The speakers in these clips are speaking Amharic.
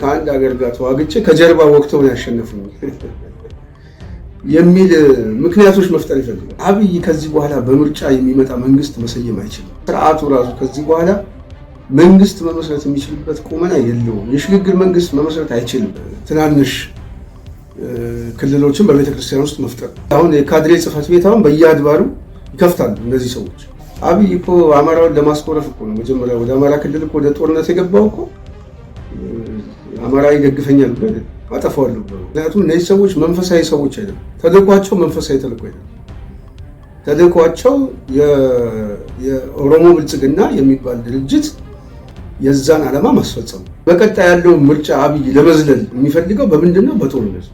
ከአንድ ሀገር ጋር ተዋግቼ ከጀርባ ወቅተው ያሸነፉኝ የሚል ምክንያቶች መፍጠር ይፈልጋል። አብይ ከዚህ በኋላ በምርጫ የሚመጣ መንግስት መሰየም አይችልም። ስርዓቱ ራሱ ከዚህ በኋላ መንግስት መመስረት የሚችልበት ቁመና የለውም። የሽግግር መንግስት መመስረት አይችልም። ትናንሽ ክልሎችን በቤተክርስቲያን ውስጥ መፍጠር። አሁን የካድሬ ጽህፈት ቤት አሁን በየአድባሩ ይከፍታሉ እነዚህ ሰዎች። አብይ እኮ አማራውን ለማስቆረፍ እኮ ነው መጀመሪያ ወደ አማራ ክልል እኮ ወደ ጦርነት የገባው እኮ አማራ ይደግፈኛል ብሎ አጠፋዋለሁ ብሎ። ምክንያቱም እነዚህ ሰዎች መንፈሳዊ ሰዎች አይደሉም። ተልዕኳቸው መንፈሳዊ ተልዕኮ አይደለም። ተልዕኳቸው የኦሮሞ ብልጽግና የሚባል ድርጅት የዛን ዓላማ ማስፈጸም። በቀጣይ ያለው ምርጫ አብይ ለመዝለል የሚፈልገው በምንድን ነው? በጦርነት።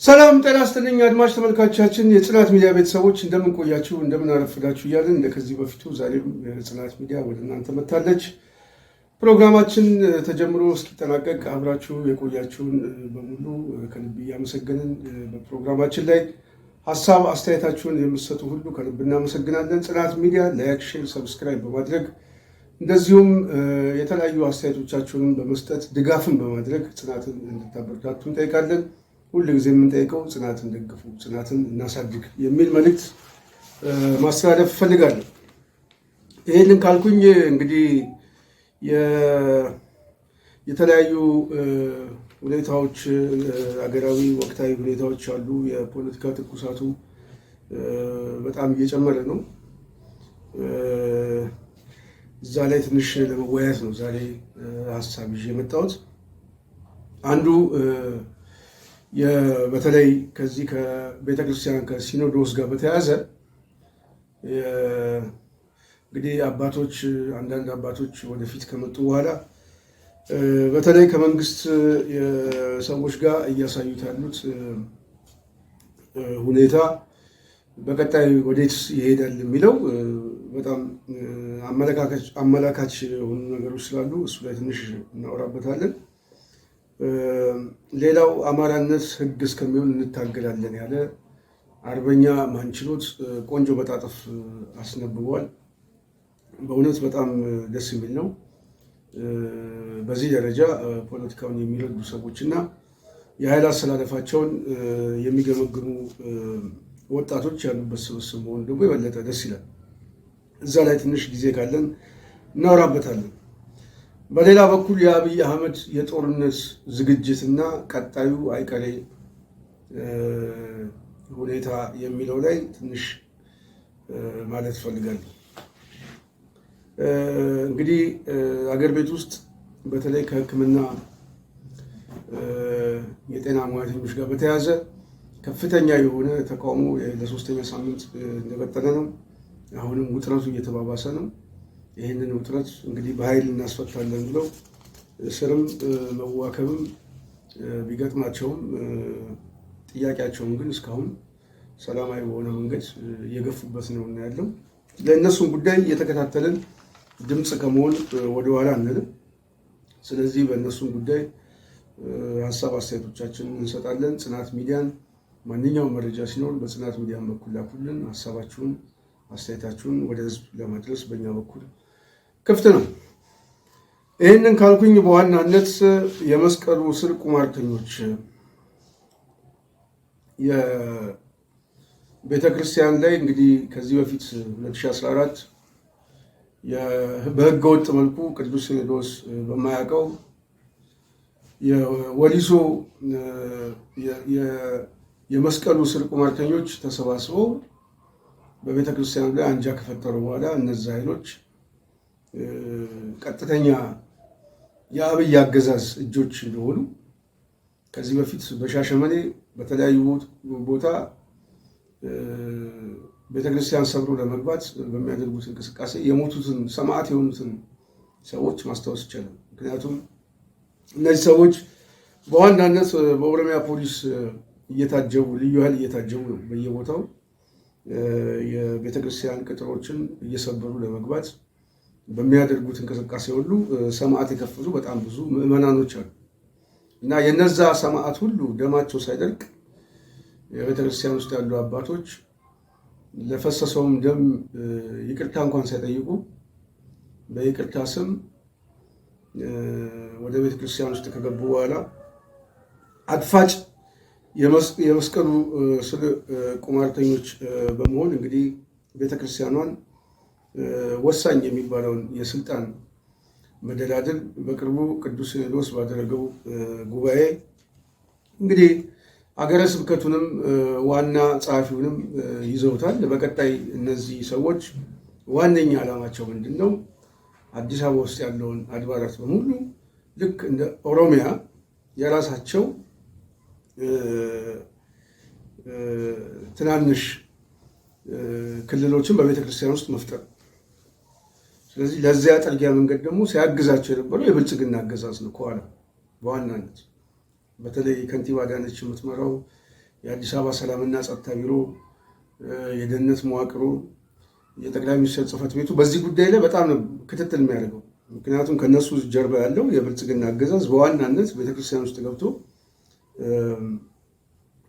ሰላም ጤና ይስጥልኝ አድማጭ ተመልካቾቻችን፣ የጽናት ሚዲያ ቤተሰቦች እንደምን ቆያችሁ፣ እንደምን አረፈዳችሁ እያልን እንደከዚህ በፊቱ ዛሬም ጽናት ሚዲያ ወደ እናንተ መጥታለች። ፕሮግራማችን ተጀምሮ እስኪጠናቀቅ አብራችሁ የቆያችሁን በሙሉ ከልብ እያመሰገንን በፕሮግራማችን ላይ ሀሳብ አስተያየታችሁን የምትሰጡ ሁሉ ከልብ እናመሰግናለን። ጽናት ሚዲያ ላይክ፣ ሼር፣ ሰብስክራይብ በማድረግ እንደዚሁም የተለያዩ አስተያየቶቻችሁን በመስጠት ድጋፍን በማድረግ ጽናትን እንድታበረታቱ እንጠይቃለን። ሁሉ ጊዜ የምንጠይቀው ጽናትን ደግፉ፣ ጽናትን እናሳድግ የሚል መልእክት ማስተላለፍ እፈልጋለሁ። ይህንን ካልኩኝ እንግዲህ የተለያዩ ሁኔታዎች አገራዊ ወቅታዊ ሁኔታዎች አሉ። የፖለቲካ ትኩሳቱ በጣም እየጨመረ ነው። እዛ ላይ ትንሽ ለመወያየት ነው ዛሬ ሀሳብ ይዤ የመጣሁት። አንዱ በተለይ ከዚህ ከቤተክርስቲያን ከሲኖዶስ ጋር በተያያዘ እንግዲህ አንዳንድ አባቶች ወደፊት ከመጡ በኋላ በተለይ ከመንግስት ሰዎች ጋር እያሳዩት ያሉት ሁኔታ በቀጣይ ወዴት ይሄዳል የሚለው በጣም አመላካች የሆኑ ነገሮች ስላሉ እሱ ላይ ትንሽ እናወራበታለን። ሌላው አማራነት ሕግ እስከሚሆን እንታገላለን ያለ አርበኛ ማንችሎት ቆንጆ መጣጥፍ አስነብቧል። በእውነት በጣም ደስ የሚል ነው። በዚህ ደረጃ ፖለቲካውን የሚረዱ ሰዎችና የኃይል አሰላለፋቸውን የሚገመግሙ ወጣቶች ያሉበት ስብስብ መሆኑ ደግሞ የበለጠ ደስ ይላል። እዛ ላይ ትንሽ ጊዜ ካለን እናወራበታለን። በሌላ በኩል የአብይ አህመድ የጦርነት ዝግጅትና ቀጣዩ አይቀሬ ሁኔታ የሚለው ላይ ትንሽ ማለት እፈልጋለሁ። እንግዲህ አገር ቤት ውስጥ በተለይ ከሕክምና የጤና ሙያተኞች ጋር በተያያዘ ከፍተኛ የሆነ ተቃውሞ ለሶስተኛ ሳምንት እንደቀጠለ ነው። አሁንም ውጥረቱ እየተባባሰ ነው። ይህንን ውጥረት እንግዲህ በኃይል እናስፈታለን ብለው እስርም መዋከብም ቢገጥማቸውም ጥያቄያቸውን ግን እስካሁን ሰላማዊ በሆነ መንገድ እየገፉበት ነው እና ያለው ለእነሱም ጉዳይ እየተከታተልን ድምፅ ከመሆን ወደኋላ አንልም። ስለዚህ በእነሱም ጉዳይ ሀሳብ አስተያየቶቻችንን እንሰጣለን። ጽናት ሚዲያን ማንኛውም መረጃ ሲኖር በጽናት ሚዲያን በኩል ላኩልን። ሀሳባችሁን አስተያየታችሁን ወደ ህዝብ ለማድረስ በእኛ በኩል ክፍት ነው። ይህንን ካልኩኝ በዋናነት የመስቀሉ ስር ቁማርተኞች የቤተክርስቲያን ላይ እንግዲህ ከዚህ በፊት 2014 በህገወጥ መልኩ ቅዱስ ሲኖዶስ በማያውቀው የወሊሶ የመስቀሉ ስር ቁማርተኞች ተሰባስበው በቤተክርስቲያን ላይ አንጃ ከፈጠሩ በኋላ እነዚህ ኃይሎች ቀጥተኛ የአብይ አገዛዝ እጆች እንደሆኑ ከዚህ በፊት በሻሸመኔ በተለያዩ ቦታ ቤተክርስቲያን ሰብሮ ለመግባት በሚያደርጉት እንቅስቃሴ የሞቱትን ሰማዕት የሆኑትን ሰዎች ማስታወስ ይቻላል። ምክንያቱም እነዚህ ሰዎች በዋናነት በኦሮሚያ ፖሊስ እየታጀቡ ልዩ ኃይል እየታጀቡ ነው በየቦታው የቤተክርስቲያን ቅጥሮችን እየሰበሩ ለመግባት በሚያደርጉት እንቅስቃሴ ሁሉ ሰማዕት የከፈሉ በጣም ብዙ ምዕመናኖች አሉ እና የነዛ ሰማዕት ሁሉ ደማቸው ሳይደርቅ የቤተክርስቲያን ውስጥ ያሉ አባቶች ለፈሰሰውም ደም ይቅርታ እንኳን ሳይጠይቁ በይቅርታ ስም ወደ ቤተክርስቲያን ውስጥ ከገቡ በኋላ አድፋጭ የመስቀሉ ስለ ቁማርተኞች በመሆን እንግዲህ ቤተክርስቲያኗን ወሳኝ የሚባለውን የስልጣን መደላደል በቅርቡ ቅዱስ ሲኖዶስ ባደረገው ጉባኤ እንግዲህ አገረ ስብከቱንም ዋና ጸሐፊውንም ይዘውታል። በቀጣይ እነዚህ ሰዎች ዋነኛ ዓላማቸው ምንድን ነው? አዲስ አበባ ውስጥ ያለውን አድባራት በሙሉ ልክ እንደ ኦሮሚያ የራሳቸው ትናንሽ ክልሎችን በቤተክርስቲያን ውስጥ መፍጠር። ስለዚህ ለዚያ ጠርጊያ መንገድ ደግሞ ሲያግዛቸው የነበረው የብልጽግና አገዛዝ ነው። ከኋላ በዋናነት በተለይ ከንቲባ አዳነች የምትመራው የአዲስ አበባ ሰላምና ጸጥታ ቢሮ፣ የደህንነት መዋቅሩ፣ የጠቅላይ ሚኒስትር ጽሕፈት ቤቱ በዚህ ጉዳይ ላይ በጣም ነው ክትትል የሚያደርገው። ምክንያቱም ከነሱ ጀርባ ያለው የብልጽግና አገዛዝ በዋናነት ቤተክርስቲያን ውስጥ ገብቶ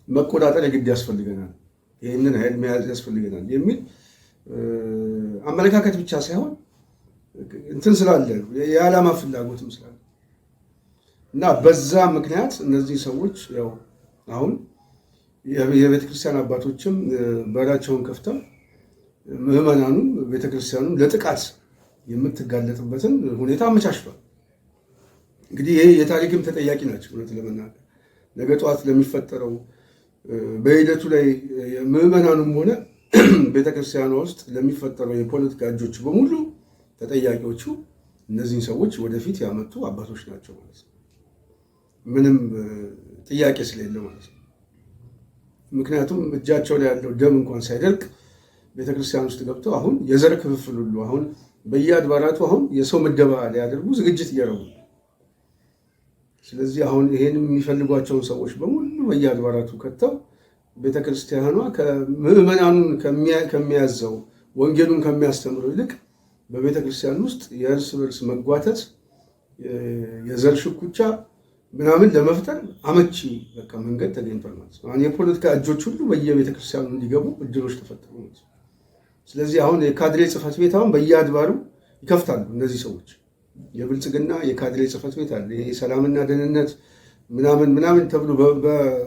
መቆጣጠር የግድ ያስፈልገናል፣ ይህንን ኃይል መያዝ ያስፈልገናል የሚል አመለካከት ብቻ ሳይሆን እንትን ስላለ የዓላማ ፍላጎትም ስላለ እና በዛ ምክንያት እነዚህ ሰዎች ያው አሁን የቤተክርስቲያን አባቶችም በራቸውን ከፍተው ምዕመናኑም ቤተክርስቲያኑም ለጥቃት የምትጋለጥበትን ሁኔታ አመቻችቷል። እንግዲህ ይሄ የታሪክም ተጠያቂ ናቸው። እውነት ለመናገር ነገ ጠዋት ለሚፈጠረው በሂደቱ ላይ ምዕመናኑም ሆነ ቤተክርስቲያኗ ውስጥ ለሚፈጠረው የፖለቲካ እጆች በሙሉ ተጠያቂዎቹ እነዚህን ሰዎች ወደፊት ያመጡ አባቶች ናቸው ማለት ነው። ምንም ጥያቄ ስለሌለ ማለት ነው። ምክንያቱም እጃቸው ላይ ያለው ደም እንኳን ሳይደርቅ ቤተክርስቲያን ውስጥ ገብተው አሁን የዘር ክፍፍል ሁሉ አሁን በየአድባራቱ አሁን የሰው ምደባ ሊያደርጉ ዝግጅት እያደረጉ ነው። ስለዚህ አሁን ይሄን የሚፈልጓቸውን ሰዎች በሙሉ በየአድባራቱ ከተው ቤተክርስቲያኗ ከምዕመናኑን ከሚያዘው ወንጌሉን ከሚያስተምረው ይልቅ በቤተክርስቲያን ውስጥ የእርስ በርስ መጓተት የዘር ሽኩቻ ምናምን ለመፍጠር አመቺ በቃ መንገድ ተገኝቷል ማለት ነው። አሁን የፖለቲካ እጆች ሁሉ በየቤተክርስቲያኑ እንዲገቡ እድሎች ተፈጠሩ ማለት ነው። ስለዚህ አሁን የካድሬ ጽሕፈት ቤት አሁን በየአድባሩ ይከፍታሉ እነዚህ ሰዎች። የብልጽግና የካድሬ ጽሕፈት ቤት አለ። ይሄ ሰላምና ደህንነት ምናምን ተብሎ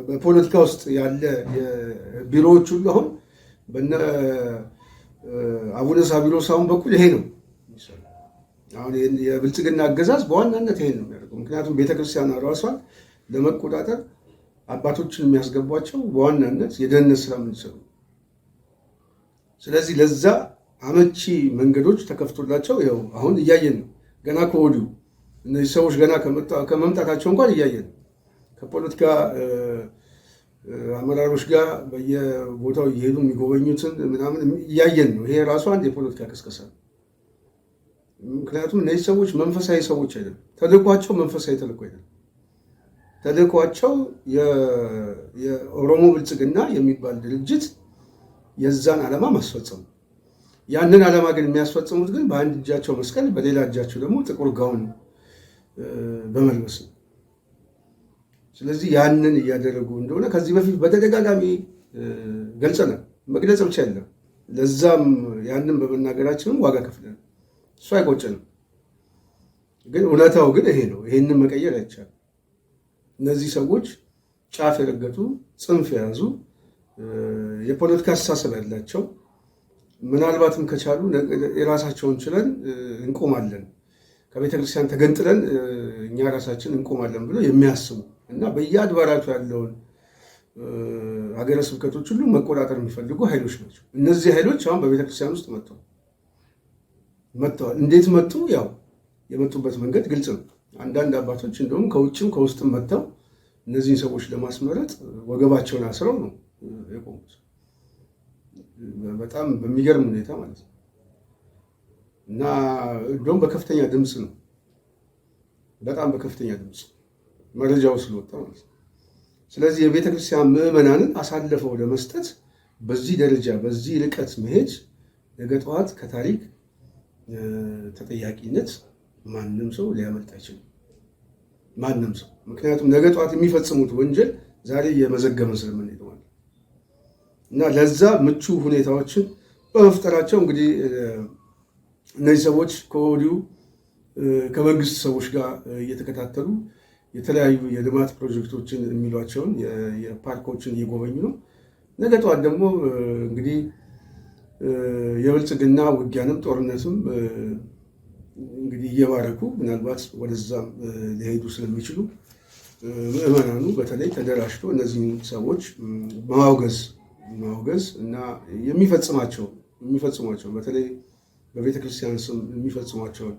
በፖለቲካ ውስጥ ያለ ቢሮዎች ሁሉ አሁን በነ አቡነ ሳዊሮስ አሁን በኩል ይሄ ነው። አሁን የብልጽግና አገዛዝ በዋናነት ይሄን ነው የሚያደርገው። ምክንያቱም ቤተክርስቲያን ራሷን ለመቆጣጠር አባቶችን የሚያስገቧቸው በዋናነት የደህንነት ስራ የምንሰሩ። ስለዚህ ለዛ አመቺ መንገዶች ተከፍቶላቸው ይኸው አሁን እያየን ነው። ገና ከወዲሁ እነዚህ ሰዎች ገና ከመምጣታቸው እንኳን እያየን ነው። ከፖለቲካ አመራሮች ጋር በየቦታው እየሄዱ የሚጎበኙትን ምናምን እያየን ነው። ይሄ ራሱ አንድ የፖለቲካ ቅስቀሳ ነው። ምክንያቱም እነዚህ ሰዎች መንፈሳዊ ሰዎች አይደለም። ተልእኳቸው መንፈሳዊ ተልእኮ አይደለም። ተልእኳቸው የኦሮሞ ብልጽግና የሚባል ድርጅት የዛን ዓላማ ማስፈጸሙ። ያንን ዓላማ ግን የሚያስፈጽሙት ግን በአንድ እጃቸው መስቀል፣ በሌላ እጃቸው ደግሞ ጥቁር ጋውን በመልበስ ነው። ስለዚህ ያንን እያደረጉ እንደሆነ ከዚህ በፊት በተደጋጋሚ ገልጸናል። መግለጽ ብቻ የለም፣ ለዛም ያንን በመናገራችንም ዋጋ ከፍለናል። እሱ አይቆጭንም። ግን እውነታው ግን ይሄ ነው። ይሄንን መቀየር አይቻልም። እነዚህ ሰዎች ጫፍ የረገጡ ጽንፍ የያዙ የፖለቲካ አስተሳሰብ ያላቸው ምናልባትም ከቻሉ የራሳቸውን ችለን እንቆማለን፣ ከቤተክርስቲያን ተገንጥለን እኛ ራሳችን እንቆማለን ብሎ የሚያስቡ እና በየአድባራቱ ያለውን ሀገረ ስብከቶች ሁሉ መቆጣጠር የሚፈልጉ ኃይሎች ናቸው። እነዚህ ኃይሎች አሁን በቤተክርስቲያን ውስጥ መጥተዋል። እንዴት መጡ? ያው የመጡበት መንገድ ግልጽ ነው። አንዳንድ አባቶች እንደውም ከውጭም ከውስጥም መጥተው እነዚህን ሰዎች ለማስመረጥ ወገባቸውን አስረው ነው የቆሙት። በጣም በሚገርም ሁኔታ ማለት ነው። እና እንደውም በከፍተኛ ድምፅ ነው፣ በጣም በከፍተኛ ድምፅ መረጃው ስለወጣ ማለት ነው። ስለዚህ የቤተክርስቲያን ምዕመናንን አሳልፈው ለመስጠት በዚህ ደረጃ በዚህ ርቀት መሄድ ነገ ጠዋት ከታሪክ ተጠያቂነት ማንም ሰው ሊያመልጥ አይችልም። ማንም ሰው ምክንያቱም ነገ ጠዋት የሚፈጽሙት ወንጀል ዛሬ እየመዘገበን ስለምንሄድ ማለት እና ለዛ ምቹ ሁኔታዎችን በመፍጠራቸው እንግዲህ እነዚህ ሰዎች ከወዲሁ ከመንግስት ሰዎች ጋር እየተከታተሉ የተለያዩ የልማት ፕሮጀክቶችን የሚሏቸውን የፓርኮችን እየጎበኙ ነው። ነገ ጠዋት ደግሞ እንግዲህ የብልጽግና ውጊያንም ጦርነትም እንግዲህ እየባረኩ ምናልባት ወደዛም ሊሄዱ ስለሚችሉ ምዕመናኑ በተለይ ተደራጅቶ እነዚህን ሰዎች ማውገዝ እና የሚፈጽሟቸው በተለይ በቤተ ክርስቲያን ስም የሚፈጽሟቸውን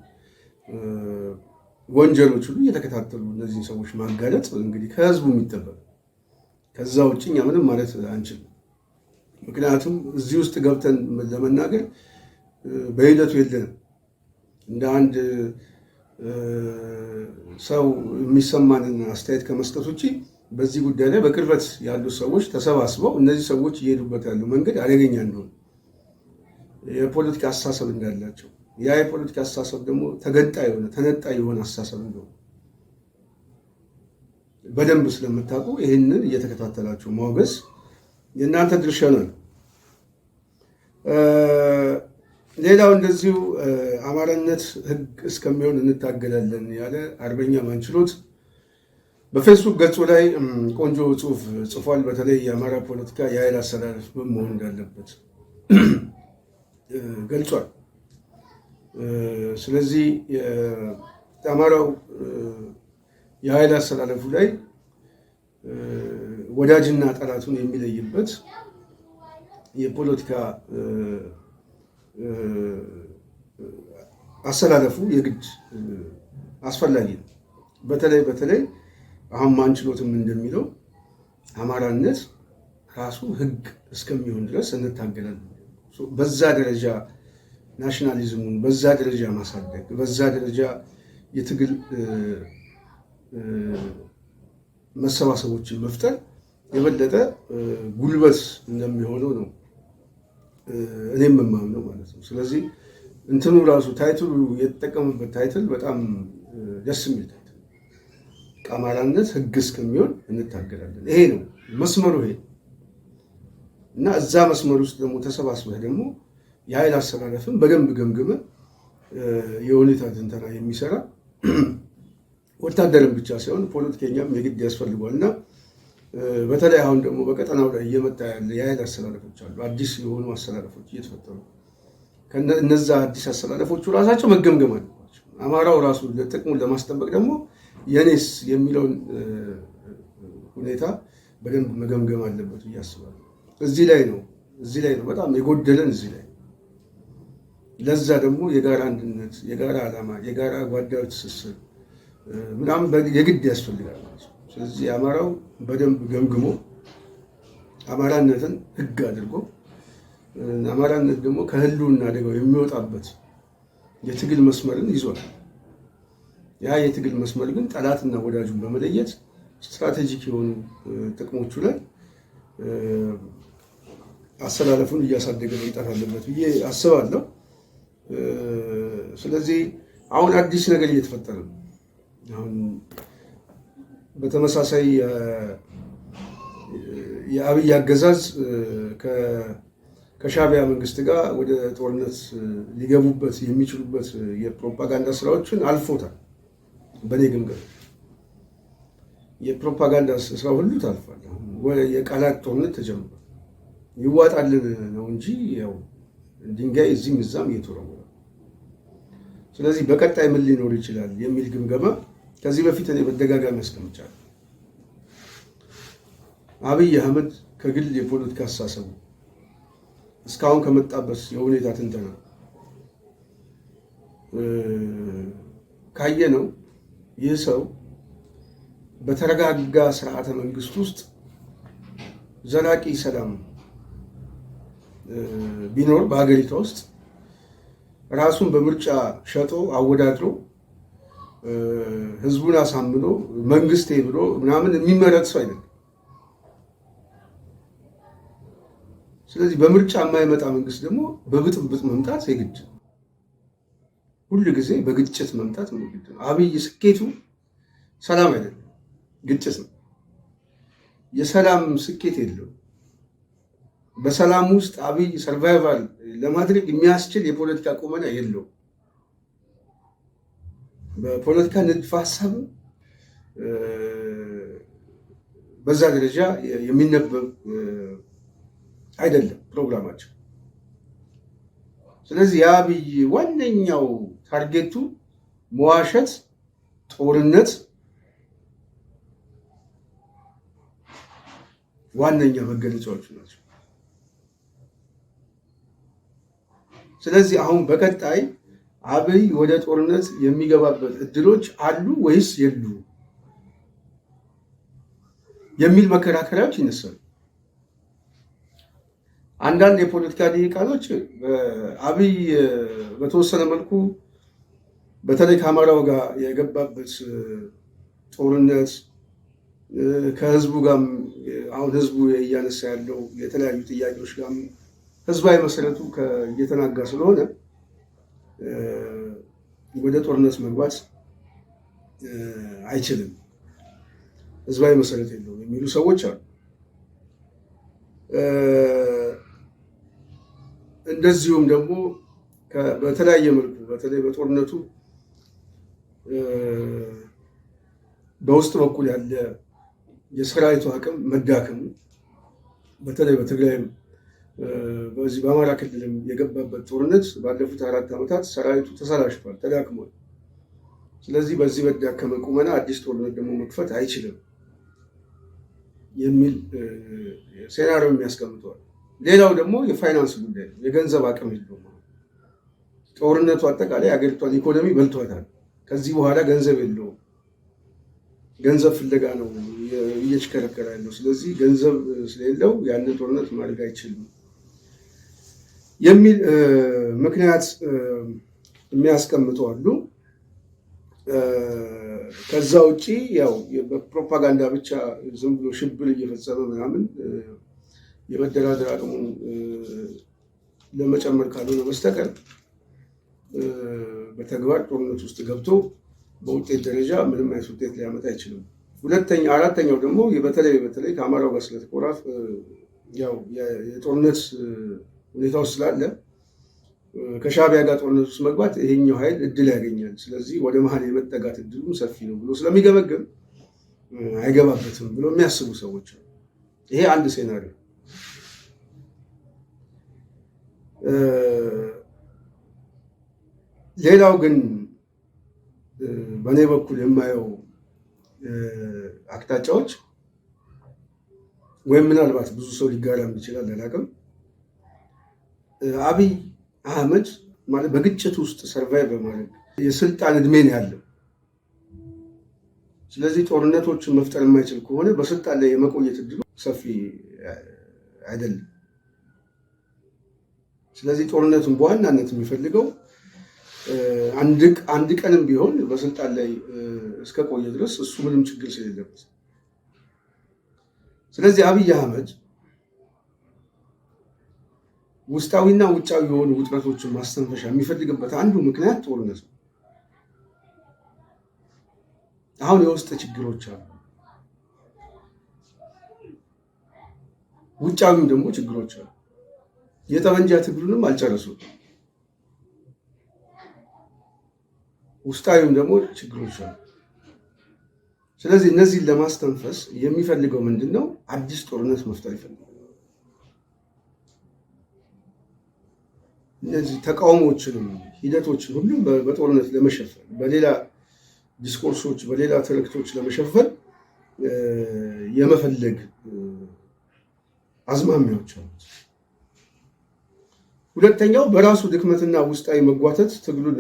ወንጀሎች ሁሉ እየተከታተሉ እነዚህን ሰዎች ማጋለጥ እንግዲህ ከህዝቡ የሚጠበቅ ከዛ ውጭ እኛ ምንም ማለት አንችልም። ምክንያቱም እዚህ ውስጥ ገብተን ለመናገር በሂደቱ የለንም። እንደ አንድ ሰው የሚሰማንን አስተያየት ከመስጠት ውጭ በዚህ ጉዳይ ላይ በቅርበት ያሉ ሰዎች ተሰባስበው እነዚህ ሰዎች እየሄዱበት ያለው መንገድ አደገኛ እንደሆነ የፖለቲካ አስተሳሰብ እንዳላቸው ያ የፖለቲካ አስተሳሰብ ደግሞ ተነጣይ የሆነ አስተሳሰብ እንደሆነ በደንብ ስለምታውቁ ይህንን እየተከታተላችሁ ማውገዝ የእናንተ ድርሻ ነው። ሌላው እንደዚሁ አማራነት ህግ እስከሚሆን እንታገላለን ያለ አርበኛ ማንችሎት በፌስቡክ ገጹ ላይ ቆንጆ ጽሁፍ ጽፏል። በተለይ የአማራ ፖለቲካ የኃይል አሰላለፍ ምን መሆን እንዳለበት ገልጿል። ስለዚህ የአማራው የኃይል አሰላለፉ ላይ ወዳጅና ጠላቱን የሚለይበት የፖለቲካ አሰላለፉ የግድ አስፈላጊ ነው። በተለይ አሁን ማንችሎትም እንደሚለው አማራነት ራሱ ህግ እስከሚሆን ድረስ እንታገላለን። በዛ ደረጃ ናሽናሊዝሙን በዛ ደረጃ ማሳደግ፣ በዛ ደረጃ የትግል መሰባሰቦችን መፍጠር የበለጠ ጉልበት እንደሚሆነው ነው እኔም የማምነው ማለት ነው። ስለዚህ እንትኑ ራሱ ታይትሉ የተጠቀመበት ታይትል በጣም ደስ የሚል ታይትል፣ አማራነት ህግ እስከሚሆን እንታገላለን። ይሄ ነው መስመሩ፣ ይሄ እና እዛ መስመር ውስጥ ደግሞ ተሰባስበህ ደግሞ የኃይል አሰላለፍን በደንብ ገምግመ የሁኔታ ትንተና የሚሰራ ወታደርን ብቻ ሳይሆን ፖለቲከኛም የግድ ያስፈልጓል እና በተለይ አሁን ደግሞ በቀጠናው ላይ እየመጣ ያለ የኃይል አሰላለፎች አሉ። አዲስ የሆኑ አሰላለፎች እየተፈጠሩ እነዛ አዲስ አሰላለፎቹ ራሳቸው መገምገም አለባቸው። አማራው ራሱ ጥቅሙን ለማስጠበቅ ደግሞ የኔስ የሚለውን ሁኔታ በደንብ መገምገም አለበት ብዬ አስባለሁ። እዚህ ላይ ነው በጣም የጎደለን እዚህ ላይ። ለዛ ደግሞ የጋራ አንድነት፣ የጋራ ዓላማ፣ የጋራ ጓዳዊ ትስስር ምናምን የግድ ያስፈልጋል። ስለዚህ አማራው በደንብ ገምግሞ አማራነትን ህግ አድርጎ አማራነት ደግሞ ከህልውና አደጋው የሚወጣበት የትግል መስመርን ይዟል። ያ የትግል መስመር ግን ጠላትና ወዳጁን በመለየት ስትራቴጂክ የሆኑ ጥቅሞቹ ላይ አሰላለፉን እያሳደገ መምጣት አለበት ብዬ አስባለሁ። ስለዚህ አሁን አዲስ ነገር እየተፈጠረ ነው። አሁን በተመሳሳይ የአብይ አገዛዝ ከሻዕቢያ መንግስት ጋር ወደ ጦርነት ሊገቡበት የሚችሉበት የፕሮፓጋንዳ ስራዎችን አልፎታል። በእኔ ግምገማ የፕሮፓጋንዳ ስራ ሁሉ ታልፏል። የቃላት ጦርነት ተጀምሯል። ይዋጣልን ነው እንጂ ያው ድንጋይ እዚህም እዛም እየተወረወረ። ስለዚህ በቀጣይ ምን ሊኖር ይችላል የሚል ግምገማ ከዚህ በፊት እኔ በተደጋጋሚ አስቀምጫለሁ። አብይ አህመድ ከግል የፖለቲካ አስተሳሰቡ እስካሁን ከመጣበት የሁኔታ ትንተና ካየነው ይህ ሰው በተረጋጋ ስርዓተ መንግስት ውስጥ ዘላቂ ሰላም ቢኖር በሀገሪቷ ውስጥ ራሱን በምርጫ ሸጦ አወዳድሮ ህዝቡን አሳምኖ መንግስቴ ብሎ ምናምን የሚመረጥ ሰው አይደለም። ስለዚህ በምርጫ የማይመጣ መንግስት ደግሞ በብጥብጥ መምጣት የግድ ሁሉ ጊዜ በግጭት መምጣት ነው። አብይ ስኬቱ ሰላም አይደለም፣ ግጭት ነው። የሰላም ስኬት የለውም። በሰላም ውስጥ አብይ ሰርቫይቫል ለማድረግ የሚያስችል የፖለቲካ ቁመና የለውም። በፖለቲካ ንድፈ ሀሳቡ በዛ ደረጃ የሚነበብ አይደለም ፕሮግራማቸው። ስለዚህ የአብይ ዋነኛው ታርጌቱ መዋሸት፣ ጦርነት ዋነኛ መገለጫዎቹ ናቸው። ስለዚህ አሁን በቀጣይ አብይ ወደ ጦርነት የሚገባበት እድሎች አሉ ወይስ የሉ የሚል መከራከሪያዎች ይነሳሉ። አንዳንድ የፖለቲካ ልሂቃኖች አብይ በተወሰነ መልኩ በተለይ ከአማራው ጋር የገባበት ጦርነት ከህዝቡ ጋር አሁን ህዝቡ እያነሳ ያለው የተለያዩ ጥያቄዎች ጋር ህዝባዊ መሰረቱ እየተናጋ ስለሆነ ወደ ጦርነት መግባት አይችልም፣ ህዝባዊ መሰረት የለውም የሚሉ ሰዎች አሉ። እንደዚሁም ደግሞ በተለያየ መልኩ በተለይ በጦርነቱ በውስጥ በኩል ያለ የሰራዊቱ አቅም መዳከሙ በተለይ በትግራይም በዚህ በአማራ ክልልም የገባበት ጦርነት ባለፉት 4 ዓመታት ሰራዊቱ ተሰላሽቷል፣ ተዳክሟል። ስለዚህ በዚህ በዳከመ ቁመና አዲስ ጦርነት ደግሞ መክፈት አይችልም የሚል ሴናሪዮ የሚያስቀምጠዋል። ሌላው ደግሞ የፋይናንስ ጉዳይ ነው። የገንዘብ አቅም የለውም። ጦርነቱ አጠቃላይ ሀገሪቷን ኢኮኖሚ በልቷታል። ከዚህ በኋላ ገንዘብ የለውም። ገንዘብ ፍለጋ ነው እየተሽከረከረ ያለው። ስለዚህ ገንዘብ ስለሌለው ያንን ጦርነት ማድረግ አይችልም የሚል ምክንያት የሚያስቀምጡ አሉ። ከዛ ውጭ ያው በፕሮፓጋንዳ ብቻ ዝም ብሎ ሽብር እየፈጸመ ምናምን የመደራደር አቅሙን ለመጨመር ካልሆነ በስተቀር በተግባር ጦርነት ውስጥ ገብቶ በውጤት ደረጃ ምንም አይነት ውጤት ሊያመጣ አይችልም። አራተኛው ደግሞ በተለይ ከአማራው ጋር ስለተቆራፍ ያው የጦርነት ሁኔታ ውስጥ ስላለ ከሻዕቢያ ጋር ጦርነት ውስጥ መግባት ይሄኛው ኃይል እድል ያገኛል። ስለዚህ ወደ መሀል የመጠጋት እድሉ ሰፊ ነው ብሎ ስለሚገመግም አይገባበትም ብሎ የሚያስቡ ሰዎች ነው። ይሄ አንድ ሴናሪዮ። ሌላው ግን በእኔ በኩል የማየው አቅጣጫዎች ወይም ምናልባት ብዙ ሰው ሊጋራም ይችላል አላውቅም፣ አብይ አህመድ ማለት በግጭት ውስጥ ሰርቫይቭ በማድረግ የስልጣን እድሜ ነው ያለው። ስለዚህ ጦርነቶችን መፍጠር የማይችል ከሆነ በስልጣን ላይ የመቆየት እድሉ ሰፊ አይደለም። ስለዚህ ጦርነቱን በዋናነት የሚፈልገው አንድ ቀንም ቢሆን በስልጣን ላይ እስከቆየ ድረስ እሱ ምንም ችግር ስለሌለበት፣ ስለዚህ አብይ አህመድ ውስጣዊና ውጫዊ የሆኑ ውጥረቶችን ማስተንፈሻ የሚፈልግበት አንዱ ምክንያት ጦርነት ነው። አሁን የውስጥ ችግሮች አሉ፣ ውጫዊም ደግሞ ችግሮች አሉ። የጠመንጃ ትግሉንም አልጨረሱም። ውስጣዊም ደግሞ ችግሮች አሉ። ስለዚህ እነዚህን ለማስተንፈስ የሚፈልገው ምንድን ነው? አዲስ ጦርነት መፍጠር ይፈልጋል። እነዚህ ተቃውሞችንም ሂደቶችን ሁሉም በጦርነት ለመሸፈን በሌላ ዲስኮርሶች በሌላ ትርክቶች ለመሸፈን የመፈለግ አዝማሚያዎች አሉት። ሁለተኛው በራሱ ድክመትና ውስጣዊ መጓተት ትግሉን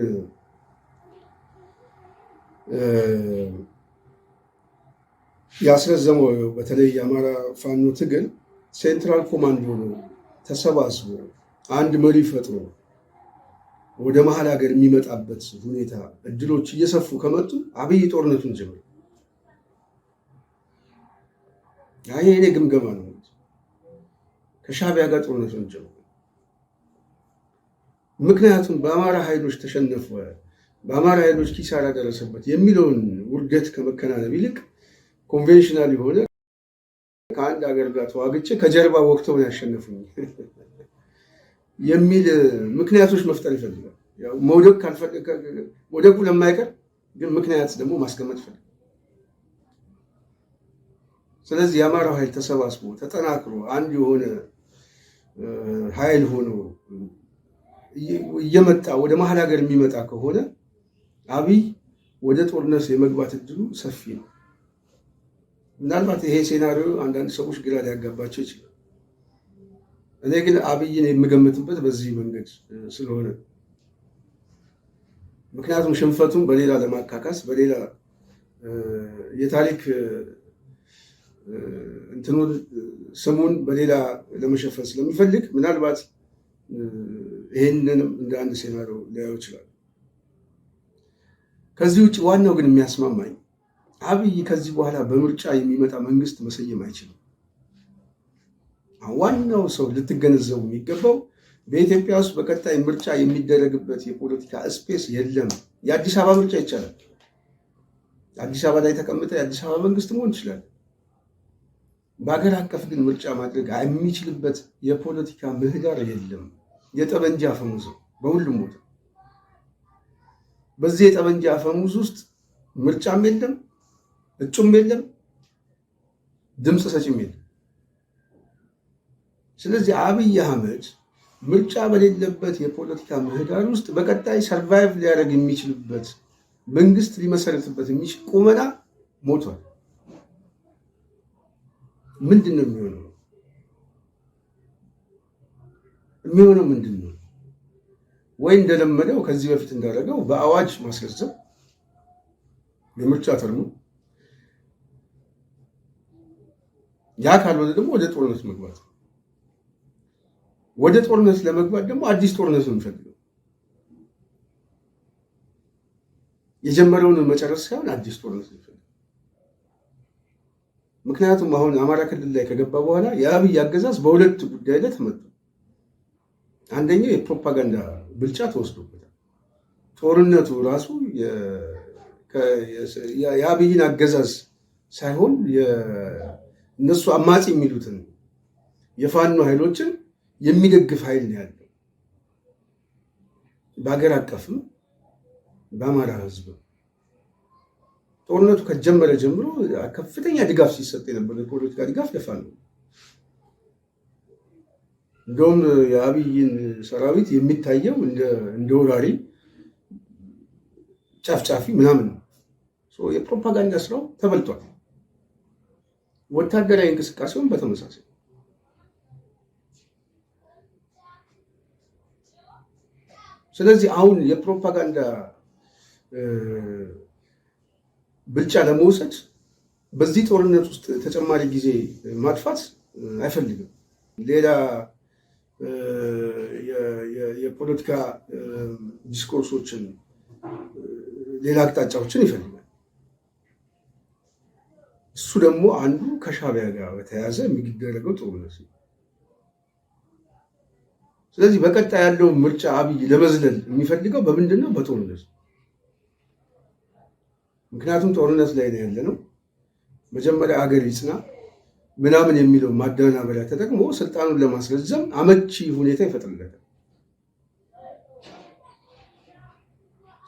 ያስረዘመው በተለይ የአማራ ፋኖ ትግል ሴንትራል ኮማንድ ሆኖ ተሰባስቦ አንድ መሪ ፈጥሮ ወደ መሀል ሀገር የሚመጣበት ሁኔታ እድሎች እየሰፉ ከመጡ አብይ ጦርነቱን ጀመረ። ይሄ የኔ ግምገማ ነው። ከሻዕቢያ ጋር ጦርነቱን ጀመረ። ምክንያቱም በአማራ ኃይሎች ተሸነፈ፣ በአማራ ኃይሎች ኪሳራ ደረሰበት የሚለውን ውርደት ከመከናነብ ይልቅ ኮንቬንሽናል የሆነ ከአንድ ሀገር ጋር ተዋግቼ ከጀርባ ወቅተው ነው ያሸነፉኝ የሚል ምክንያቶች መፍጠር ይፈልጋል። መውደቁ ለማይቀር ግን ምክንያት ደግሞ ማስቀመጥ ይፈልጋል። ስለዚህ የአማራው ኃይል ተሰባስቦ ተጠናክሮ አንድ የሆነ ኃይል ሆኖ እየመጣ ወደ መሀል ሀገር የሚመጣ ከሆነ አብይ ወደ ጦርነት የመግባት እድሉ ሰፊ ነው። ምናልባት ይሄ ሴናሪዮ አንዳንድ ሰዎች ግራ ሊያጋባቸው ይችላል። እኔ ግን አብይን የምገምትበት በዚህ መንገድ ስለሆነ፣ ምክንያቱም ሽንፈቱን በሌላ ለማካካስ በሌላ የታሪክ እንትኑን ስሙን በሌላ ለመሸፈን ስለሚፈልግ ምናልባት ይህንንም እንደ አንድ ሴናሪዮ ሊያዩ ይችላል። ከዚህ ውጭ ዋናው ግን የሚያስማማኝ አብይ ከዚህ በኋላ በምርጫ የሚመጣ መንግስት መሰየም አይችልም። ዋናው ሰው ልትገነዘቡ የሚገባው በኢትዮጵያ ውስጥ በቀጣይ ምርጫ የሚደረግበት የፖለቲካ ስፔስ የለም። የአዲስ አበባ ምርጫ ይቻላል። አዲስ አበባ ላይ ተቀምጠ የአዲስ አበባ መንግስት መሆን ይችላል። በሀገር አቀፍ ግን ምርጫ ማድረግ የሚችልበት የፖለቲካ ምህዳር የለም። የጠመንጃ አፈሙዝ በሁሉም ቦታ። በዚህ የጠመንጃ አፈሙዝ ውስጥ ምርጫም የለም፣ እጩም የለም፣ ድምፅ ሰጪም የለም። ስለዚህ አብይ አህመድ ምርጫ በሌለበት የፖለቲካ ምህዳር ውስጥ በቀጣይ ሰርቫይቭ ሊያደርግ የሚችልበት መንግስት ሊመሰረትበት የሚችል ቁመና ሞቷል። ምንድን ነው የሚሆነው? ምንድን ነው? ወይ እንደለመደው ከዚህ በፊት እንዳደረገው በአዋጅ ማስረዘም የምርጫ ተርሙ፣ ያ ካልሆነ ደግሞ ወደ ጦርነት መግባት። ወደ ጦርነት ለመግባት ደግሞ አዲስ ጦርነት ነው የሚፈልገው። የጀመረውን መጨረስ ሳይሆን አዲስ ጦርነት ነው የሚፈልገው። ምክንያቱም አሁን አማራ ክልል ላይ ከገባ በኋላ የአብይ አገዛዝ በሁለት ጉዳይ ላይ ተመቱ። አንደኛው የፕሮፓጋንዳ ብልጫ ተወስዶበታል። ጦርነቱ ራሱ የአብይን አገዛዝ ሳይሆን እነሱ አማጺ የሚሉትን የፋኖ ኃይሎችን የሚደግፍ ኃይል ነው ያለው። በሀገር አቀፍም በአማራ ህዝብ ጦርነቱ ከጀመረ ጀምሮ ከፍተኛ ድጋፍ ሲሰጥ የነበረው የፖለቲካ ድጋፍ ለፋኖ ነው። እንደውም የአብይን ሰራዊት የሚታየው እንደ ወራሪ ጫፍጫፊ ምናምን ነው። የፕሮፓጋንዳ ስራው ተበልቷል። ወታደራዊ እንቅስቃሴውን በተመሳሳይ። ስለዚህ አሁን የፕሮፓጋንዳ ብልጫ ለመውሰድ በዚህ ጦርነት ውስጥ ተጨማሪ ጊዜ ማጥፋት አይፈልግም። ሌላ የፖለቲካ ዲስኮርሶችን፣ ሌላ አቅጣጫዎችን ይፈልጋል። እሱ ደግሞ አንዱ ከሻዕቢያ ጋር በተያያዘ የሚደረገው ጦርነት ነው። ስለዚህ በቀጣይ ያለው ምርጫ አብይ ለመዝለል የሚፈልገው በምንድን ነው? በጦርነት። ምክንያቱም ጦርነት ላይ ነው ያለነው። መጀመሪያ አገር ይጽና ምናምን የሚለው ማደናበሪያ ተጠቅሞ ስልጣኑን ለማስረዘም አመቺ ሁኔታ ይፈጥርለታል።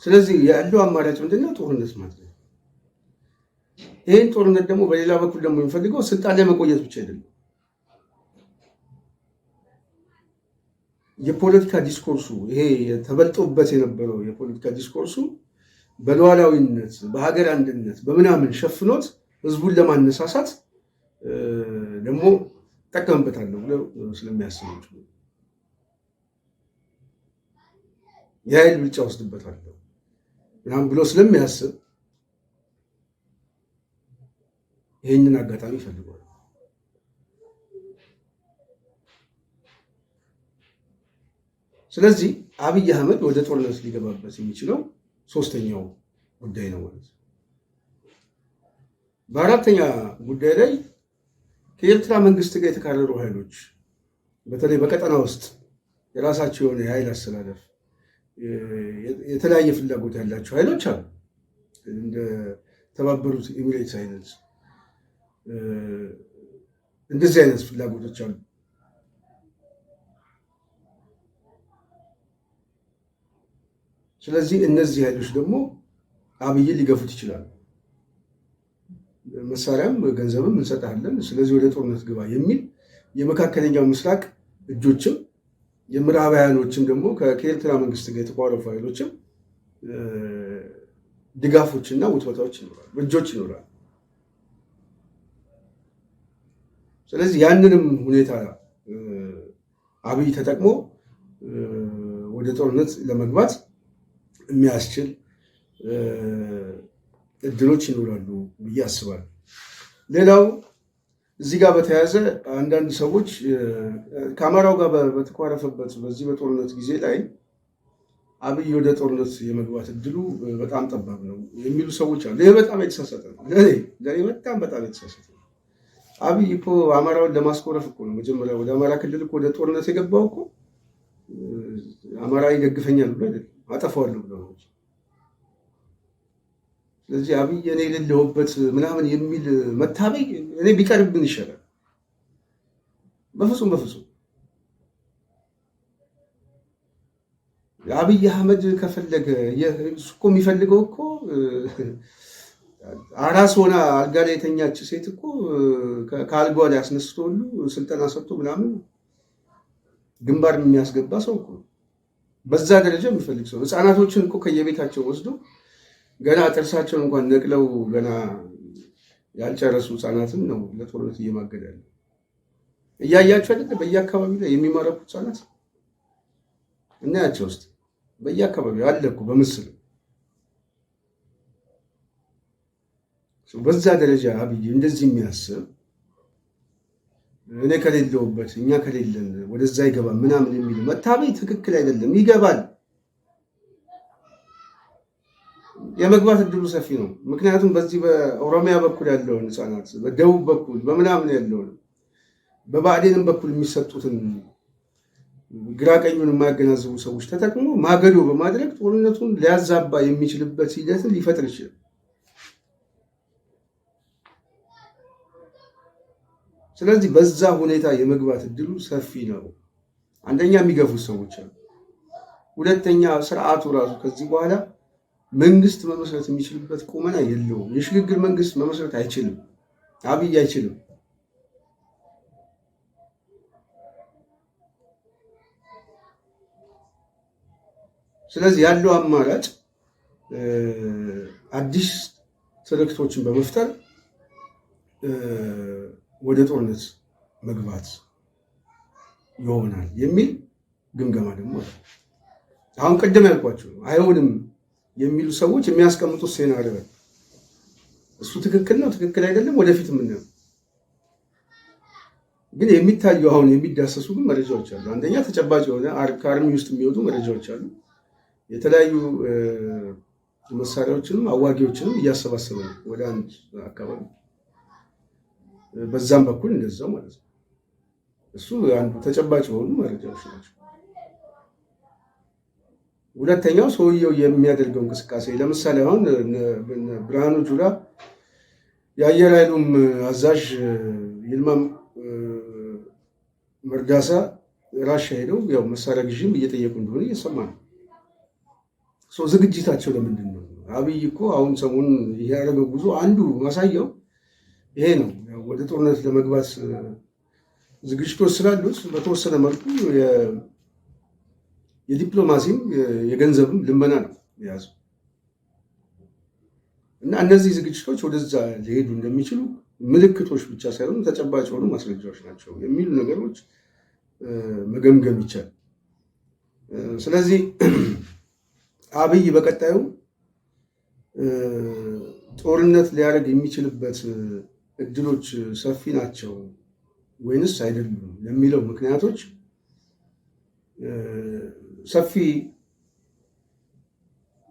ስለዚህ ያለው አማራጭ ምንድነው? ጦርነት ማድረግ። ይህን ጦርነት ደግሞ በሌላ በኩል ደግሞ የሚፈልገው ስልጣን ላይ መቆየት ብቻ አይደለም። የፖለቲካ ዲስኮርሱ ይሄ ተበልጦበት የነበረው የፖለቲካ ዲስኮርሱ በሉዓላዊነት በሀገር አንድነት በምናምን ሸፍኖት ህዝቡን ለማነሳሳት ደግሞ ጠቀምበታለሁ ብለው ስለሚያስቡ የኃይል ብልጫ ወስድበታለሁ ምናምን ብሎ ስለሚያስብ ይህንን አጋጣሚ ፈልጓል። ስለዚህ አብይ አህመድ ወደ ጦርነት ሊገባበት የሚችለው ሶስተኛው ጉዳይ ነው ማለት ነው። በአራተኛ ጉዳይ ላይ ከኤርትራ መንግስት ጋር የተካረሩ ኃይሎች በተለይ በቀጠና ውስጥ የራሳቸው የሆነ የኃይል አስተላለፍ የተለያየ ፍላጎት ያላቸው ኃይሎች አሉ። እንደ ተባበሩት ኤሚሬትስ አይነት እንደዚህ አይነት ፍላጎቶች አሉ። ስለዚህ እነዚህ ኃይሎች ደግሞ አብይን ሊገፉት ይችላሉ። መሳሪያም ገንዘብም እንሰጣለን፣ ስለዚህ ወደ ጦርነት ግባ የሚል የመካከለኛው ምስራቅ እጆችም የምዕራባውያኖችም ደግሞ ከኤርትራ መንግስት ጋር የተቋረፉ ኃይሎችም ድጋፎችና ውትወታዎች ይኖራሉ፣ እጆች ይኖራሉ። ስለዚህ ያንንም ሁኔታ አብይ ተጠቅሞ ወደ ጦርነት ለመግባት የሚያስችል እድሎች ይኖራሉ ብዬ አስባለሁ። ሌላው እዚህ ጋር በተያያዘ አንዳንድ ሰዎች ከአማራው ጋር በተኳረፈበት በዚህ በጦርነት ጊዜ ላይ አብይ ወደ ጦርነት የመግባት እድሉ በጣም ጠባብ ነው የሚሉ ሰዎች አሉ። ይህ በጣም የተሳሳተ ነው። ለእኔ በጣም የተሳሳተ ነው። አብይ እኮ አማራውን ለማስኮረፍ እኮ ነው መጀመሪያ ወደ አማራ ክልል እኮ ወደ ጦርነት የገባው እኮ አማራ ይደግፈኛል ብሎ አይደለም፣ አጠፋዋለሁ ብሎ ነው። ስለዚህ አብይ እኔ የሌለሁበት ምናምን የሚል መታበይ እኔ ቢቀርብን ይሻላል። በፍጹም አብይ አህመድ ከፈለገ እሱ እኮ የሚፈልገው እኮ አራስ ሆና አልጋ ላይ የተኛች ሴት እኮ ከአልጋዋ ላይ አስነስቶ ሁሉ ስልጠና ሰጥቶ ምናምን ግንባር የሚያስገባ ሰው እኮ በዛ ደረጃ የሚፈልግ ሰው። ህፃናቶችን እኮ ከየቤታቸው ወስዶ ገና ጥርሳቸውን እንኳን ነቅለው ገና ያልጨረሱ ህፃናትን ነው ለጦርነት እየማገደ ያለ። እያያቸው አይደለ? በየአካባቢው ላይ የሚማረኩ ህፃናት እናያቸው ውስጥ በየአካባቢው አለ እኮ በምስል። በዛ ደረጃ አብይ እንደዚህ የሚያስብ እኔ ከሌለውበት እኛ ከሌለን ወደዛ ይገባ ምናምን የሚል መታበይ ትክክል አይደለም። ይገባል። የመግባት እድሉ ሰፊ ነው። ምክንያቱም በዚህ በኦሮሚያ በኩል ያለውን ህፃናት፣ በደቡብ በኩል በምናምን ያለውን በብአዴንም በኩል የሚሰጡትን ግራቀኙን የማያገናዝቡ ሰዎች ተጠቅሞ ማገዶ በማድረግ ጦርነቱን ሊያዛባ የሚችልበት ሂደትን ሊፈጥር ይችላል። ስለዚህ በዛ ሁኔታ የመግባት እድሉ ሰፊ ነው። አንደኛ የሚገፉት ሰዎች አሉ። ሁለተኛ ስርዓቱ ራሱ ከዚህ በኋላ መንግስት መመስረት የሚችልበት ቁመና የለውም። የሽግግር መንግስት መመስረት አይችልም። አብይ አይችልም። ስለዚህ ያለው አማራጭ አዲስ ትርክቶችን በመፍጠር ወደ ጦርነት መግባት ይሆናል የሚል ግምገማ ደግሞ አለ። አሁን ቅድም ያልኳቸው አይሆንም የሚሉ ሰዎች የሚያስቀምጡት ሴናሪዮ እሱ ትክክል ነው፣ ትክክል አይደለም፣ ወደፊት የምናየው ግን የሚታዩ አሁን የሚዳሰሱ ግን መረጃዎች አሉ። አንደኛ ተጨባጭ የሆነ ከአርሚ ውስጥ የሚወጡ መረጃዎች አሉ። የተለያዩ መሳሪያዎችንም አዋጊዎችንም እያሰባሰበ ነው ወደ አንድ አካባቢ። በዛም በኩል እንደዛው ማለት ነው። እሱ አንዱ ተጨባጭ የሆኑ መረጃዎች ናቸው። ሁለተኛው ሰውየው የሚያደርገው እንቅስቃሴ ለምሳሌ አሁን ብርሃኑ ጁላ የአየር ኃይሉም አዛዥ ይልማ መርዳሳ ራሻ ሄደው ያው መሳሪያ ግዥም እየጠየቁ እንደሆነ እየሰማ ነው። ዝግጅታቸው ለምንድን ነው? አብይ እኮ አሁን ሰሞኑን ያደረገው ጉዞ አንዱ ማሳያው ይሄ ነው። ወደ ጦርነት ለመግባት ዝግጅቶች ስላሉት በተወሰነ መልኩ የዲፕሎማሲም የገንዘብም ልመና ነው የያዘው እና እነዚህ ዝግጅቶች ወደዛ ሊሄዱ እንደሚችሉ ምልክቶች ብቻ ሳይሆኑ ተጨባጭ የሆኑ ማስረጃዎች ናቸው የሚሉ ነገሮች መገምገም ይቻላል። ስለዚህ አብይ በቀጣዩ ጦርነት ሊያደርግ የሚችልበት እድሎች ሰፊ ናቸው ወይንስ አይደሉም ለሚለው ምክንያቶች ሰፊ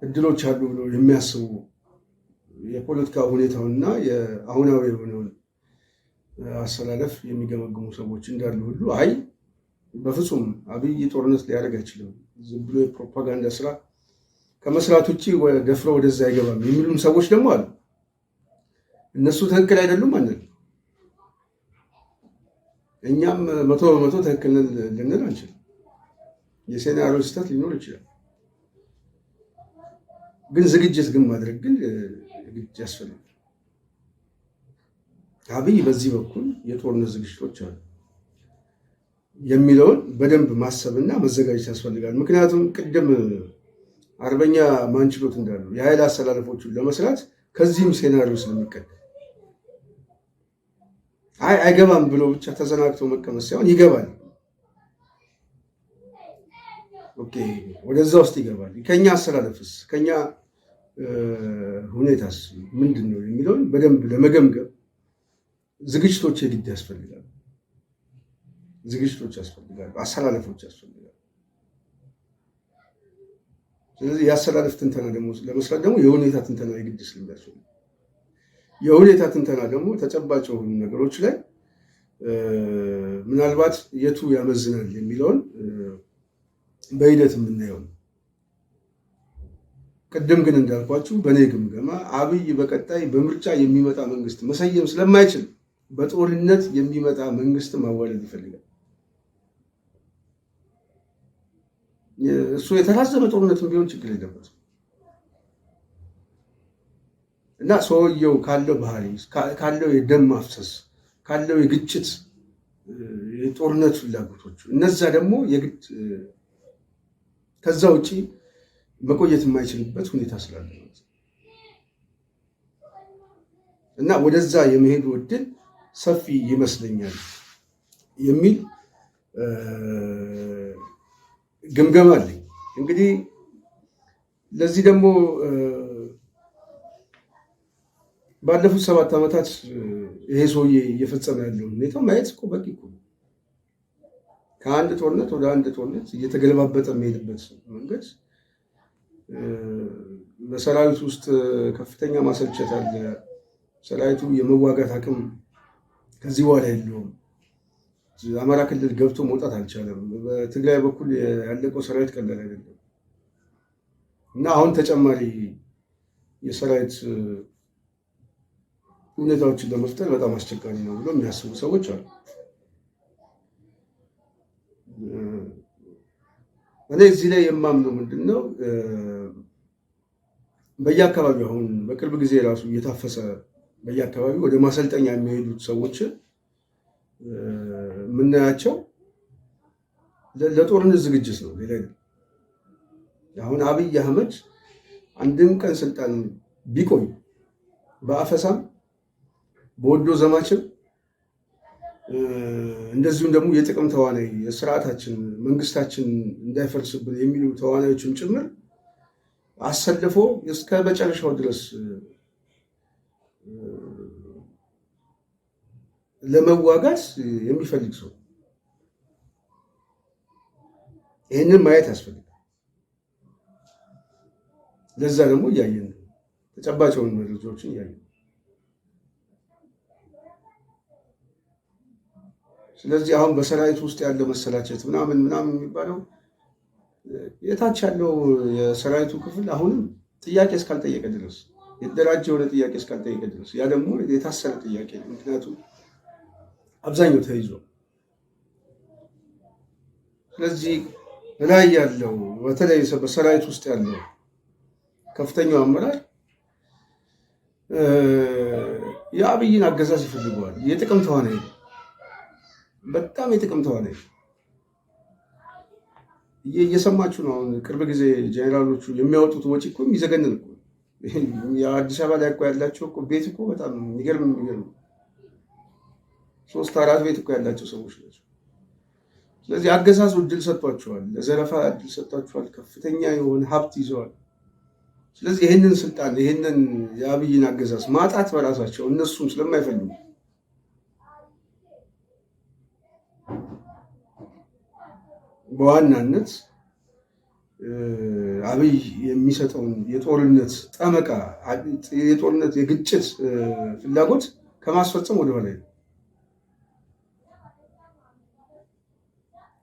እድሎች አሉ ብሎ የሚያስቡ የፖለቲካ ሁኔታውንና የአሁናዊ የሆነውን አሰላለፍ የሚገመግሙ ሰዎች እንዳሉ ሁሉ አይ በፍጹም አብይ ጦርነት ሊያደርግ አይችልም ዝም ብሎ የፕሮፓጋንዳ ስራ ከመስራት ውጭ ደፍሮ ወደዛ አይገባም የሚሉም ሰዎች ደግሞ አሉ። እነሱ ትክክል አይደሉም አንልም። እኛም 100% ትክክል ልንል አንችልም። የሴናሪዮ ስህተት ሊኖር ይችላል። ግን ዝግጅት ግን ማድረግ ግን ግድ ያስፈልጋል። አብይ በዚህ በኩል የጦርነት ዝግጅቶች አሉ የሚለውን በደንብ ማሰብና መዘጋጀት ያስፈልጋል። ምክንያቱም ቅድም አርበኛ ማንችሎት እንዳሉ የኃይል አሰላለፎቹን ለመስራት ከዚህም ሴናሪዮ ስለሚቀድ አይገባም ብሎ ብቻ ተዘናግቶ መቀመጥ ሳይሆን ይገባል። ኦኬ ወደዛ ውስጥ ይገባል። ከኛ አሰላለፍስ ከኛ ሁኔታስ ምንድን ነው የሚለውን በደንብ ለመገምገም ዝግጅቶች የግድ ያስፈልጋል። ዝግጅቶች ያስፈልጋሉ፣ አሰላለፎች ያስፈልጋሉ። ስለዚህ የአሰላለፍ ትንተና ደግሞ ለመስራት ደግሞ የሁኔታ ትንተና የግድ ስለሚያስፈልግ የሁኔታ ትንተና ደግሞ ተጨባጭ የሆኑ ነገሮች ላይ ምናልባት የቱ ያመዝናል የሚለውን በሂደት የምናየው ነው። ቅድም ግን እንዳልኳችሁ በእኔ ግምገማ አብይ በቀጣይ በምርጫ የሚመጣ መንግስት መሰየም ስለማይችል በጦርነት የሚመጣ መንግስት ማዋለድ ይፈልጋል። እሱ የተራዘመ ጦርነትም ቢሆን ችግር የለበትም እና ሰውየው ካለው ባህሪ ካለው የደም ማፍሰስ ካለው የግጭት የጦርነት ፍላጎቶች እነዛ ደግሞ የግድ ከዛ ውጪ መቆየት የማይችልበት ሁኔታ ስላለ እና ወደዛ የመሄዱ እድል ሰፊ ይመስለኛል የሚል ግምገማ አለኝ። እንግዲህ ለዚህ ደግሞ ባለፉት 7 ዓመታት ይሄ ሰውዬ እየፈጸመ ያለውን ሁኔታ ማየት እኮ በቂ እኮ ነው። ከአንድ ጦርነት ወደ አንድ ጦርነት እየተገለባበጠ የሚሄድበት መንገድ በሰራዊት ውስጥ ከፍተኛ ማሰልቸት አለ። ሰራዊቱ የመዋጋት አቅም ከዚህ በኋላ የለውም። አማራ ክልል ገብቶ መውጣት አልቻለም። በትግራይ በኩል ያለቀው ሰራዊት ቀላል አይደለም እና አሁን ተጨማሪ የሰራዊት ሁኔታዎችን ለመፍጠር በጣም አስቸጋሪ ነው ብሎ የሚያስቡ ሰዎች አሉ። እኔ እዚህ ላይ የማምነው ምንድን ነው፣ በየአካባቢው አሁን በቅርብ ጊዜ ራሱ እየታፈሰ በየአካባቢው ወደ ማሰልጠኛ የሚሄዱት ሰዎች የምናያቸው ለጦርነት ዝግጅት ነው። ሌላ አሁን አብይ አህመድ አንድም ቀን ስልጣን ቢቆይ በአፈሳም በወዶ ዘማችን እንደዚሁም ደግሞ የጥቅም ተዋናይ የስርዓታችን መንግስታችን እንዳይፈርስብን የሚሉ ተዋናዮችን ጭምር አሰልፎ እስከ መጨረሻው ድረስ ለመዋጋት የሚፈልግ ሰው ይህንን ማየት ያስፈልጋል። ለዛ ደግሞ እያየን ተጨባጭ የሆኑ መረጃዎችን እያየን ስለዚህ አሁን በሰራዊት ውስጥ ያለው መሰላቸት ምናምን የሚባለው የታች ያለው የሰራዊቱ ክፍል አሁንም ጥያቄ እስካልጠየቀ ድረስ የተደራጀ የሆነ ጥያቄ እስካልጠየቀ ድረስ ያ ደግሞ የታሰረ ጥያቄ ነው። ምክንያቱም አብዛኛው ተይዞ ስለዚህ ላይ ያለው በተለይ በሰራዊት ውስጥ ያለው ከፍተኛው አመራር የአብይን አገዛዝ ይፈልገዋል። የጥቅም ተዋናይ በጣም የጥቅም ተዋናይ እየሰማችሁ ነው። አሁን ቅርብ ጊዜ ጄኔራሎቹ የሚያወጡት ወጪ እኮ የሚዘገንን እኮ የአዲስ አበባ ላይ እኮ ያላቸው እኮ ቤት እኮ በጣም የሚገርም 3-4 ቤት እኮ ያላቸው ሰዎች ናቸው። ስለዚህ አገዛዙ እድል ሰጥቷቸዋል፣ ለዘረፋ እድል ሰጥቷቸዋል፣ ከፍተኛ የሆነ ሀብት ይዘዋል። ስለዚህ ይህንን ስልጣን ይህንን የአብይን አገዛዝ ማጣት በራሳቸው እነሱም ስለማይፈልጉ በዋናነት አብይ የሚሰጠውን የጦርነት ጠመቃ የጦርነት የግጭት ፍላጎት ከማስፈጸም ወደ ኋላ ነው።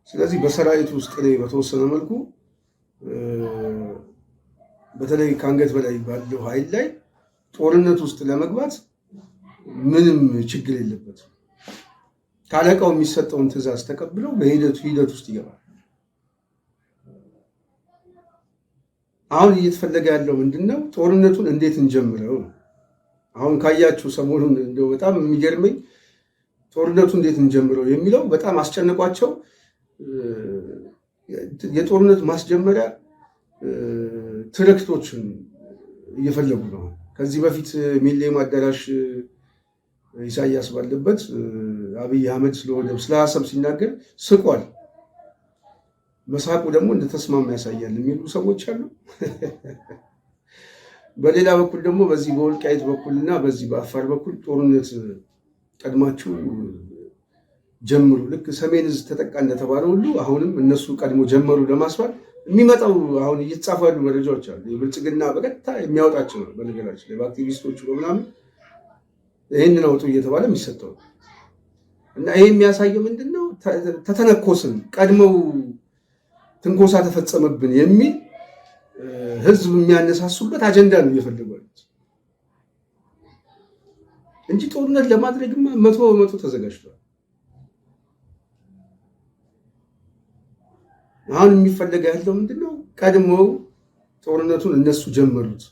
ስለዚህ በሰራዊት ውስጥ ላይ በተወሰነ መልኩ በተለይ ከአንገት በላይ ባለው ኃይል ላይ ጦርነት ውስጥ ለመግባት ምንም ችግር የለበትም። ካለቃው የሚሰጠውን ትዕዛዝ ተቀብለው ሂደት ውስጥ ይገባል። አሁን እየተፈለገ ያለው ምንድነው? ጦርነቱን እንዴት እንጀምረው። አሁን ካያችሁ ሰሞኑን እንደው በጣም የሚገርመኝ ጦርነቱ እንዴት እንጀምረው የሚለው በጣም አስጨንቋቸው የጦርነት ማስጀመሪያ ትርክቶችን እየፈለጉ ነው። ከዚህ በፊት ሚሌኒየም አዳራሽ ኢሳያስ ባለበት አብይ አህመድ ስለ አሰብ ሲናገር ስቋል። መሳቁ ደግሞ እንደተስማማ ያሳያል የሚሉ ሰዎች አሉ። በሌላ በኩል ደግሞ በዚህ በወልቃይት በኩልና በዚህ በአፋር በኩል ጦርነት ቀድማችሁ ጀምሩ፣ ልክ ሰሜን ዕዝ ተጠቃ እንደተባለ ሁሉ አሁንም እነሱ ቀድሞ ጀመሩ ለማስባል የሚመጣው አሁን እየተጻፉ ያሉ መረጃዎች አሉ። የብልጽግና በቀጥታ የሚያወጣቸው ነው። በነገራችን ላይ በአክቲቪስቶቹ በምናምን ይህንን አውጡ እየተባለ የሚሰጠው እና ይህ የሚያሳየው ምንድነው? ተተነኮስን፣ ቀድመው ትንኮሳ ተፈጸመብን የሚል ህዝብ የሚያነሳሱበት አጀንዳ ነው እየፈለጉ ያሉት እንጂ ጦርነት ለማድረግማ 100% ተዘጋጅቷል። አሁን የሚፈለገ ያለው ምንድነው? ቀድሞው ጦርነቱን እነሱ ጀመሩት።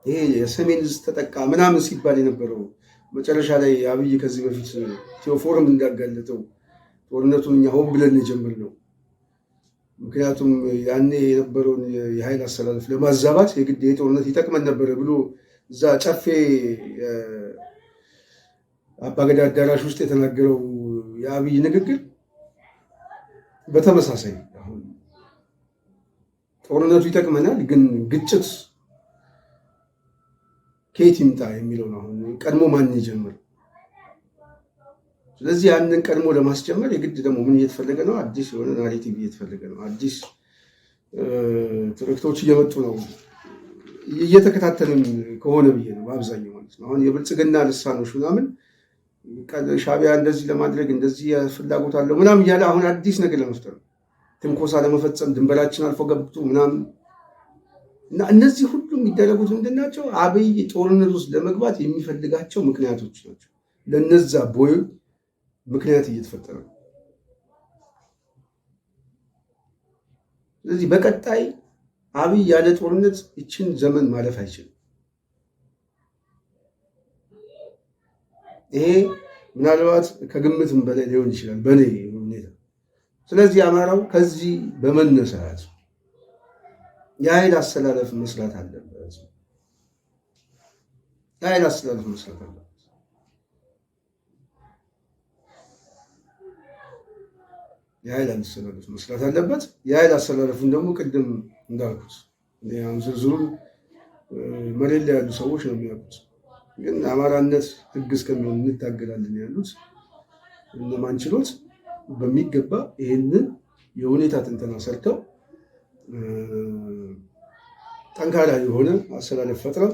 ይሄ የሰሜን ዕዝ ተጠቃ ምናምን ሲባል የነበረው መጨረሻ ላይ አብይ ከዚህ በፊት ቴዎፎርም እንዳጋለጠው ጦርነቱን እኛ ሆን ብለን የጀመርነው ምክንያቱም ያኔ የነበረውን የኃይል አሰላለፍ ለማዛባት የግድ የጦርነት ይጠቅመን ነበረ ብሎ እዛ ጨፌ አባገዳ አዳራሽ ውስጥ የተናገረው የአብይ ንግግር በተመሳሳይ አሁን ጦርነቱ ይጠቅመናል፣ ግን ግጭት ከየት ይምጣ የሚለው ነው። አሁን ቀድሞ ማን ይጀምር? ስለዚህ ያንን ቀድሞ ለማስጀመር የግድ ደግሞ ምን እየተፈለገ ነው? አዲስ የሆነ ናሬቲቭ እየተፈለገ ነው። አዲስ ትርክቶች እየመጡ ነው። እየተከታተልን ከሆነ ብዬ ነው በአብዛኛው ማለት ነው። አሁን የብልጽግና ልሳኖች ምናምን ሻዕቢያ እንደዚህ ለማድረግ እንደዚህ ፍላጎት አለው ምናምን እያለ አሁን አዲስ ነገር ለመፍጠር ነው፣ ትንኮሳ ለመፈጸም ድንበራችን አልፎ ገብቶ ምናምን እና እነዚህ ሁሉ የሚደረጉት ምንድን ናቸው? አብይ ጦርነት ውስጥ ለመግባት የሚፈልጋቸው ምክንያቶች ናቸው። ለነዛ ቦይ ምክንያት እየተፈጠረ ነው። ስለዚህ በቀጣይ አብይ ያለ ጦርነት ይችን ዘመን ማለፍ አይችልም። ይሄ ምናልባት ከግምትም በላይ ሊሆን ይችላል በእኔ ሁኔታ። ስለዚህ አማራው ከዚህ በመነሳት የኃይል አሰላለፍ መስራት አለበት። የኃይል አሰላለፍ መስራት አለበት። የኃይል አሰላለፍ መስራት አለበት። የኃይል አሰላለፉን ደግሞ ቅድም እንዳልኩት ዝርዝሩን መሬት ላይ ያሉ ሰዎች ነው የሚያውቁት። ግን አማራነት ህግ እስከሚሆን እንታገላለን ያሉት እነማን ችሎት በሚገባ ይህንን የሁኔታ ትንተና ሰርተው ጠንካራ የሆነ አሰላለፍ ፈጥረው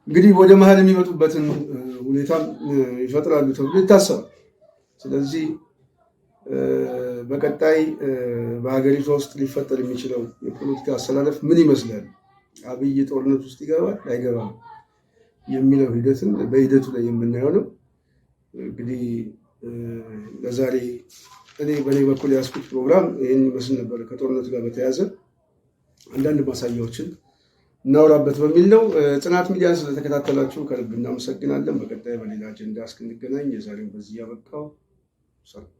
እንግዲህ ወደ መሀል የሚመጡበትን ሁኔታም ይፈጥራሉ ተብሎ ይታሰባል። ስለዚህ በቀጣይ በሀገሪቷ ውስጥ ሊፈጠር የሚችለው የፖለቲካ አሰላለፍ ምን ይመስላል? አብይ ጦርነት ውስጥ ይገባል አይገባም የሚለው ሂደትን በሂደቱ ላይ የምናየው ነው። እንግዲህ ለዛሬ በእኔ በኩል ያስኩት ፕሮግራም ይህን ይመስል ነበር። ከጦርነቱ ጋር በተያያዘ አንዳንድ ማሳያዎችን እናውራበት በሚል ነው። ጽናት ሚዲያን ስለተከታተላችሁ ከልብ እናመሰግናለን። በቀጣይ በሌላ አጀንዳ እስክንገናኝ የዛሬውን በዚህ ያበቃው። ሰላም።